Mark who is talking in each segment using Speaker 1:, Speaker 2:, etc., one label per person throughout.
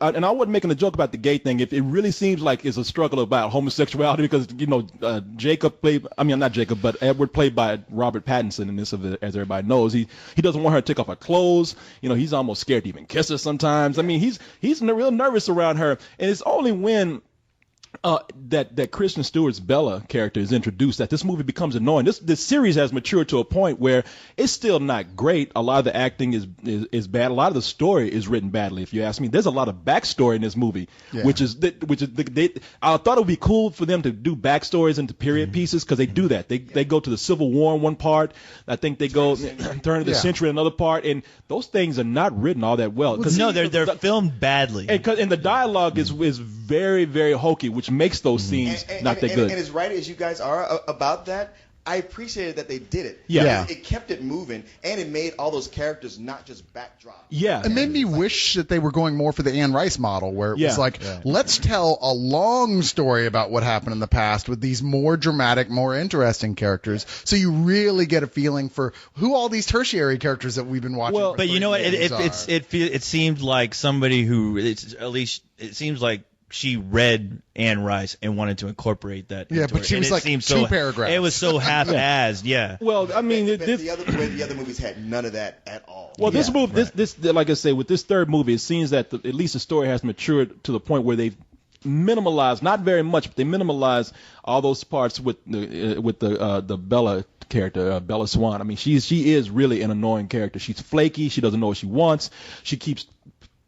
Speaker 1: and I wasn't making a joke about the gay thing. If it really seems like it's a struggle about homosexuality, because not Jacob, but Edward, played by Robert Pattinson in this, as everybody knows, he doesn't want her to take off her clothes. He's almost scared to even kiss her sometimes. I mean, he's real nervous around her, and it's only when that Kristen Stewart's Bella character is introduced that this movie becomes annoying. This series has matured to a point where it's still not great. A lot of the acting is bad. A lot of the story is written badly, if you ask me. There's a lot of backstory in this movie, which is I thought it would be cool for them to do backstories into period pieces, because they do that. They go to the Civil War in one part. I think they go turn of the century in another part, and those things are not written all that well.
Speaker 2: No, they're filmed badly,
Speaker 1: and the dialogue is very, very hokey, which makes those scenes not that good.
Speaker 3: And as right as you guys are about that, I appreciated that they did it.
Speaker 1: Yeah.
Speaker 3: It kept it moving, and it made all those characters not just backdrop.
Speaker 1: Yeah.
Speaker 4: It made me wish that they were going more for the Anne Rice model, where it was like, let's tell a long story about what happened in the past with these more dramatic, more interesting characters, so you really get a feeling for who all these tertiary characters that we've been watching.
Speaker 2: Well, but you know what? It seemed like somebody who, at least it seems like she read Anne Rice and wanted to incorporate that.
Speaker 4: Yeah, but she was like two paragraphs.
Speaker 2: It was so half-assed. Yeah.
Speaker 1: Well, I mean,
Speaker 3: the other movies had none of that at all.
Speaker 1: Well, this movie, this like I say, with this third movie, it seems that at least the story has matured to the point where they've minimalized, not very much, but they minimalized all those parts with the Bella character, Bella Swan. I mean, she is really an annoying character. She's flaky. She doesn't know what she wants. She keeps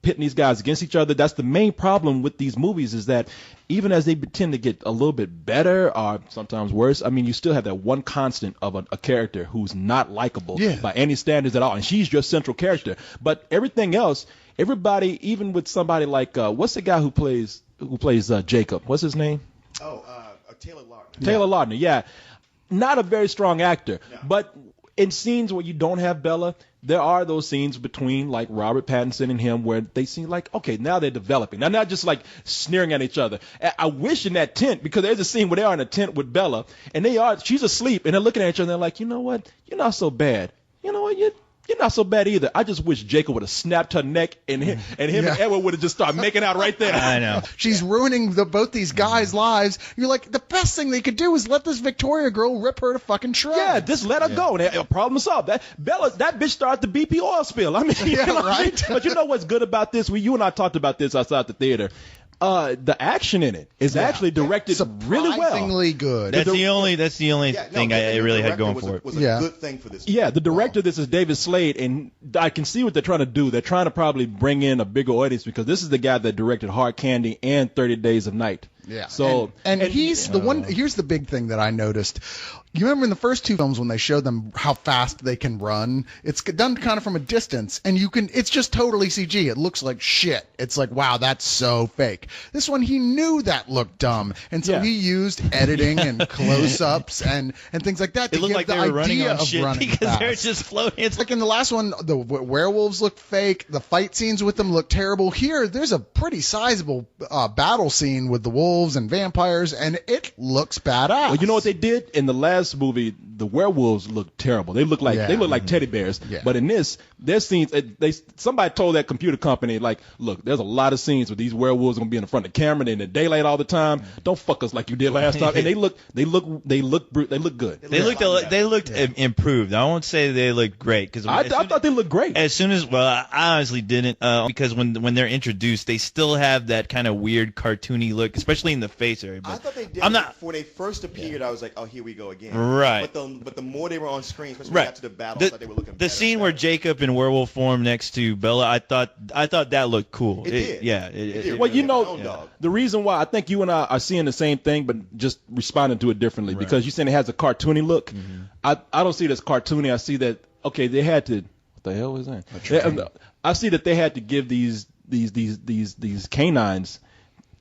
Speaker 1: pitting these guys against each other. That's the main problem with these movies, is that even as they tend to get a little bit better or sometimes worse, I mean, you still have that one constant of a character who's not likable by any standards at all, and she's your central character. But everything else, everybody, even with somebody like what's the guy who plays Jacob? What's his name?
Speaker 3: Taylor Lautner.
Speaker 1: Taylor Lautner, yeah. Not a very strong actor, but in scenes where you don't have Bella, there are those scenes between like Robert Pattinson and him where they seem like, okay, now they're developing. They're not just like sneering at each other. I wish in that tent, because there's a scene where they are in a tent with Bella, and she's asleep, and they're looking at each other, and they're like, you know what? You're not so bad. You know what? You're not so bad either. I just wish Jacob would have snapped her neck, and him and Edward would have just started making out right there.
Speaker 2: I know.
Speaker 4: She's ruining both these guys' lives. You're like, the best thing they could do is let this Victoria girl rip her to fucking shreds.
Speaker 1: Yeah, just let her go. And problem solved. That bitch started the BP oil spill. I mean, right? But you know what's good about this? You and I talked about this outside the theater. The action in it is actually directed really well.
Speaker 4: Surprisingly good.
Speaker 2: That's the only thing I really had going for it.
Speaker 3: Was a good thing for this.
Speaker 1: Yeah, the director of this is David Slade, and I can see what they're trying to do. They're trying to probably bring in a bigger audience, because this is the guy that directed Hard Candy and 30 Days of Night.
Speaker 4: Yeah.
Speaker 1: So
Speaker 4: and he's the one. Here's the big thing that I noticed. You remember in the first two films when they showed them how fast they can run? It's done kind of from a distance, and it's just totally CG. It looks like shit. It's like, wow, that's so fake. This one, he knew that looked dumb, and so he used editing and close-ups and things like that to
Speaker 2: looked
Speaker 4: give
Speaker 2: like
Speaker 4: the
Speaker 2: they were running
Speaker 4: idea
Speaker 2: on
Speaker 4: of
Speaker 2: shit
Speaker 4: running
Speaker 2: because
Speaker 4: fast.
Speaker 2: they're just floating.
Speaker 4: It's like in the last one, the werewolves looked fake. The fight scenes with them looked terrible. Here, there's a pretty sizable battle scene with the wolves and vampires, and it looks badass.
Speaker 1: Well, you know what they did in the last movie? The werewolves look terrible. They look like teddy bears. Yeah. But in this, their scenes, somebody told that computer company, like, look, there's a lot of scenes where these werewolves are gonna be in the front of the camera and in the daylight all the time. Don't fuck us like you did last time. And they look good.
Speaker 2: They looked improved. I won't say they looked great, because
Speaker 1: I thought they looked great.
Speaker 2: As soon as I honestly didn't, because when they're introduced, they still have that kind of weird cartoony look, especially in the face area. But
Speaker 3: I thought they did. Before they first appeared, I was like, oh, here we go again.
Speaker 2: Right.
Speaker 3: But the more they were on screen, especially when we got to the battle, I thought they were looking.
Speaker 2: The scene where Jacob in werewolf form next to Bella, I thought that looked cool.
Speaker 3: It did.
Speaker 2: Yeah.
Speaker 3: Well,
Speaker 1: the reason why I think you and I are seeing the same thing, but just responding to it differently, because you're saying it has a cartoony look. Mm-hmm. I don't see it as cartoony. I see that they had to. What the hell was that? I see that they had to give these canines.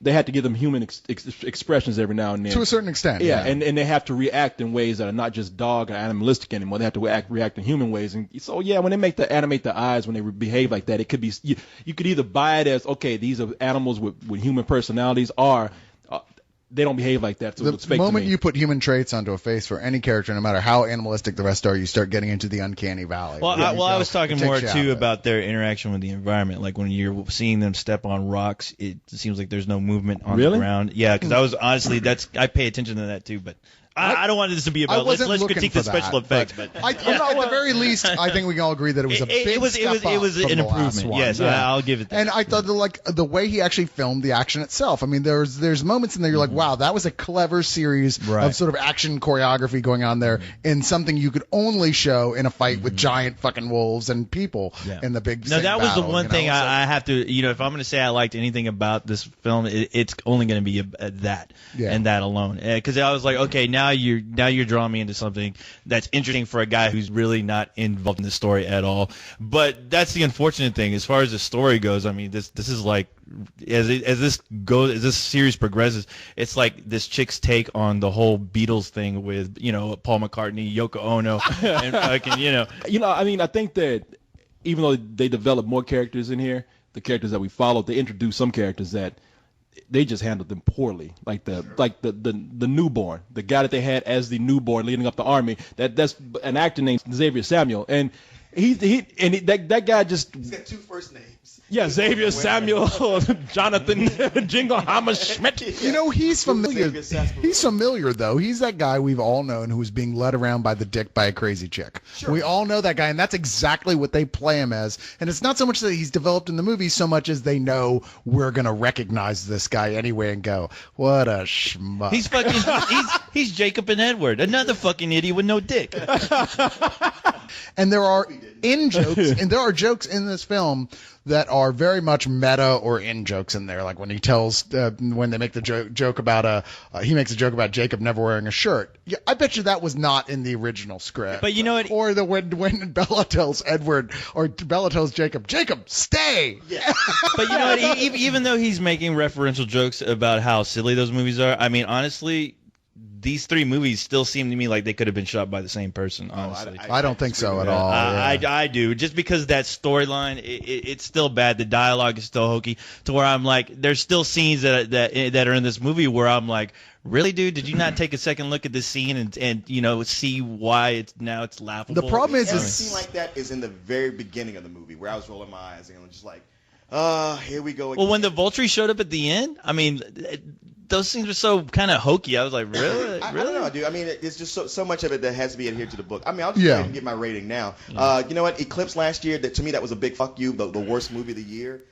Speaker 1: They had to give them human expressions every now and then.
Speaker 4: To a certain extent.
Speaker 1: Yeah, and they have to react in ways that are not just dog or animalistic anymore. They have to react in human ways. And so, when they animate the eyes, when they behave like that, it could be, you could either buy it as, okay, these are animals with human personalities, or they don't behave like that. So it looks
Speaker 4: The
Speaker 1: fake to
Speaker 4: moment
Speaker 1: me.
Speaker 4: you put human traits onto a face for any character, no matter how animalistic the rest are, you start getting into the uncanny valley.
Speaker 2: Well, I was talking
Speaker 4: It
Speaker 2: more
Speaker 4: takes you out
Speaker 2: too
Speaker 4: of it.
Speaker 2: about their interaction with the environment. Like when you're seeing them step on rocks, it seems like there's no movement on
Speaker 1: Really?
Speaker 2: the ground. Yeah, because I was honestly I pay attention to that too, but. I don't want this to be
Speaker 4: I
Speaker 2: about let's
Speaker 4: wasn't looking
Speaker 2: critique
Speaker 4: for
Speaker 2: the special
Speaker 4: that,
Speaker 2: effects, but
Speaker 4: at the very least, I think we can all agree that it was a big
Speaker 2: it was
Speaker 4: step up
Speaker 2: an
Speaker 4: from the last
Speaker 2: improvement.
Speaker 4: one.
Speaker 2: Yes,
Speaker 4: Yeah.
Speaker 2: I'll give it that.
Speaker 4: And I thought the way he actually filmed the action itself. I mean, there's moments in there you're like, wow, that was a clever series
Speaker 2: Right.
Speaker 4: of sort of action choreography going on there in something you could only show in a fight with giant fucking wolves and people in the big.
Speaker 2: No, that was the
Speaker 4: battle,
Speaker 2: one
Speaker 4: you know?
Speaker 2: thing
Speaker 4: So-
Speaker 2: I have to, if I'm going to say I liked anything about this film, it's only going to be that and that alone. Because I was like, okay, now you're drawing me into something that's interesting for a guy who's really not involved in the story at all. But that's the unfortunate thing as far as the story goes. I mean, this is like as this series progresses, it's like this chick's take on the whole Beatles thing with Paul McCartney, Yoko Ono, and fucking
Speaker 1: I mean, I think that even though they develop more characters in here, the characters that we followed, they introduced some characters that they just handled them poorly. Like the newborn, the guy that they had as the newborn leading up the army. That's an actor named Xavier Samuel, and that guy just.
Speaker 3: He's got two first names.
Speaker 1: Yeah, Xavier Samuel, Jonathan Jingleheimer Schmidt.
Speaker 4: He's familiar. He's familiar though. He's that guy we've all known who's being led around by the dick by a crazy chick.
Speaker 3: Sure.
Speaker 4: We all know that guy, and that's exactly what they play him as. And it's not so much that he's developed in the movie, so much as they know we're gonna recognize this guy anyway and go, "What a schmuck."
Speaker 2: He's fucking he's Jacob and Edward, another fucking idiot with no dick.
Speaker 4: And there are jokes in this film that are very much meta or in jokes in there. Like when he tells, when they make the joke about he makes a joke about Jacob never wearing a shirt. Yeah, I bet you that was not in the original script.
Speaker 2: But you know what?
Speaker 4: Or when Bella tells Edward, or Bella tells Jacob, stay.
Speaker 3: Yeah.
Speaker 2: But you know what? Even though he's making referential jokes about how silly those movies are, I mean, honestly, these three movies still seem to me like they could have been shot by the same person, honestly.
Speaker 4: I don't think so at all.
Speaker 2: I do. Just because that storyline, it's still bad. The dialogue is still hokey. To where I'm like, there's still scenes that are in this movie where I'm like, really, dude? Did you not take a second look at this scene and see why it's laughable?
Speaker 4: The problem is,
Speaker 3: Every scene like that is in the very beginning of the movie where I was rolling my eyes and I'm just like, here we go again.
Speaker 2: Well, when the Vulture showed up at the end, I mean, those things were so kind of hokey. I was like, really?
Speaker 3: I don't know, dude. I mean, it's just so much of it that has to be adhered to the book. I mean, I'll just
Speaker 4: Yeah.
Speaker 3: go ahead and get my rating now. You know what? Eclipse last year, to me, that was a big fuck you, the worst movie of the year.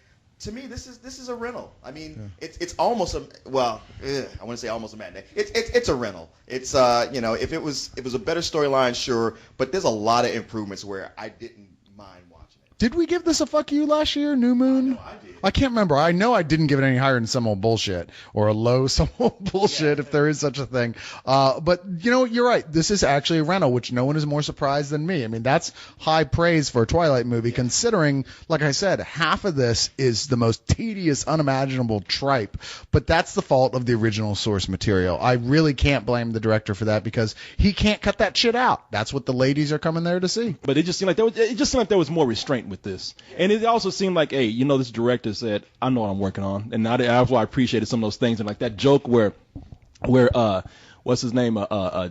Speaker 3: To me, this is a rental. I mean, it's almost I want to say almost a matinee. It's a rental. It's if it was a better storyline, sure, but there's a lot of improvements where I didn't mind watching it.
Speaker 4: Did we give this a fuck you last year, New Moon?
Speaker 3: No, I did.
Speaker 4: I can't remember. I know I didn't give it any higher than some old bullshit or a low some old bullshit, if there is such a thing. But you're right. This is actually a rental, which no one is more surprised than me. I mean, that's high praise for a Twilight movie, considering, like I said, half of this is the most tedious, unimaginable tripe. But that's the fault of the original source material. I really can't blame the director for that because he can't cut that shit out. That's what the ladies are coming there to see.
Speaker 1: But it just seemed like there was more restraint with this, and it also seemed like, hey, this director said, I know what I'm working on, and that's why I appreciated some of those things, and like that joke where what's his name,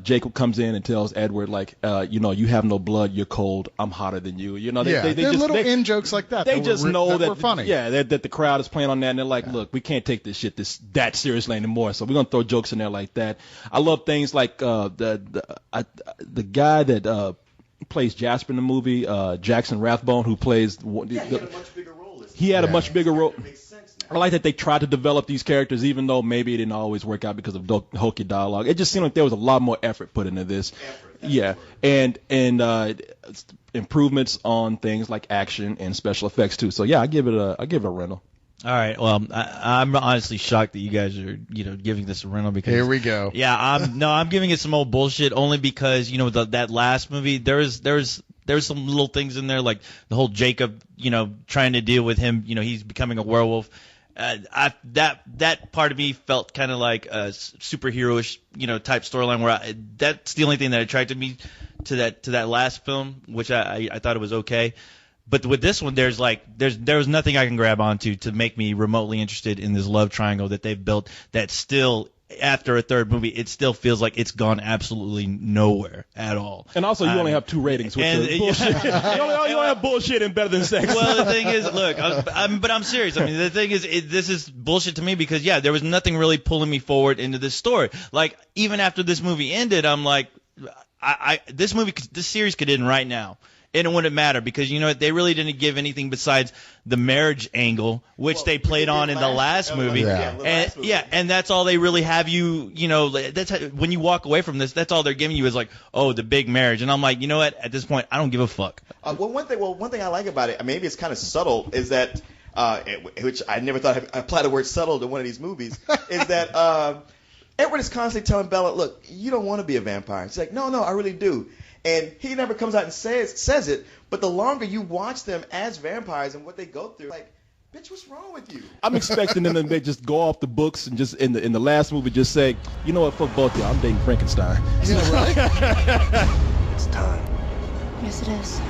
Speaker 1: Jacob comes in and tells Edward, like, you have no blood, you're cold, I'm hotter than you. They're
Speaker 4: little in jokes like that.
Speaker 1: They just know that
Speaker 4: were funny.
Speaker 1: Yeah, that the crowd is playing on that, and they're like, look, we can't take this shit that seriously anymore, so we're gonna throw jokes in there like that. I love things like the guy that plays Jasper in the movie, Jackson Rathbone, who plays.
Speaker 3: He had a much bigger role.
Speaker 1: He had a much bigger role.
Speaker 3: It makes sense now.
Speaker 1: I like that they tried to develop these characters, even though maybe it didn't always work out because of hokey dialogue. It just seemed like there was a lot more effort put into this. Yeah, and improvements on things like action and special effects too. So yeah, I give it a rental.
Speaker 2: All right. Well, I'm honestly shocked that you guys are, giving this a rental because
Speaker 4: Here we go.
Speaker 2: Yeah, I'm giving it some old bullshit only because that last movie there's some little things in there like the whole Jacob trying to deal with him he's becoming a werewolf. That part of me felt kind of like a superhero-ish type storyline where that's the only thing that attracted me to that last film, which I thought it was okay. But with this one, there was nothing I can grab onto to make me remotely interested in this love triangle that they've built that still after a third movie, it still feels like it's gone absolutely nowhere at all.
Speaker 1: And also, you only have 2 ratings. With the bullshit. you only have bullshit and better than sex.
Speaker 2: Well, the thing is, look, but I'm serious. I mean, the thing is, this is bullshit to me because, yeah, there was nothing really pulling me forward into this story. Like, even after this movie ended, I'm like, this series could end right now. And it wouldn't matter because, you know what, they really didn't give anything besides the marriage angle, which they played on in the last movie. And that's all they really have you, you know, when you walk away from this, that's all they're giving you is like, oh, the big marriage. And I'm like, you know what, at this point, I don't give a fuck.
Speaker 3: One thing I like about it, maybe it's kind of subtle, is that, which I never thought I'd apply the word subtle to one of these movies, is that Edward is constantly telling Bella, look, you don't want to be a vampire. She's like, no, I really do. And he never comes out and says it, but the longer you watch them as vampires and what they go through, like, bitch, what's wrong with you?
Speaker 1: I'm expecting them to just go off the books and just in the last movie just say, you know what, fuck both of y'all, I'm dating Frankenstein.
Speaker 4: Yeah, right.
Speaker 5: It's time.
Speaker 6: Yes, it is.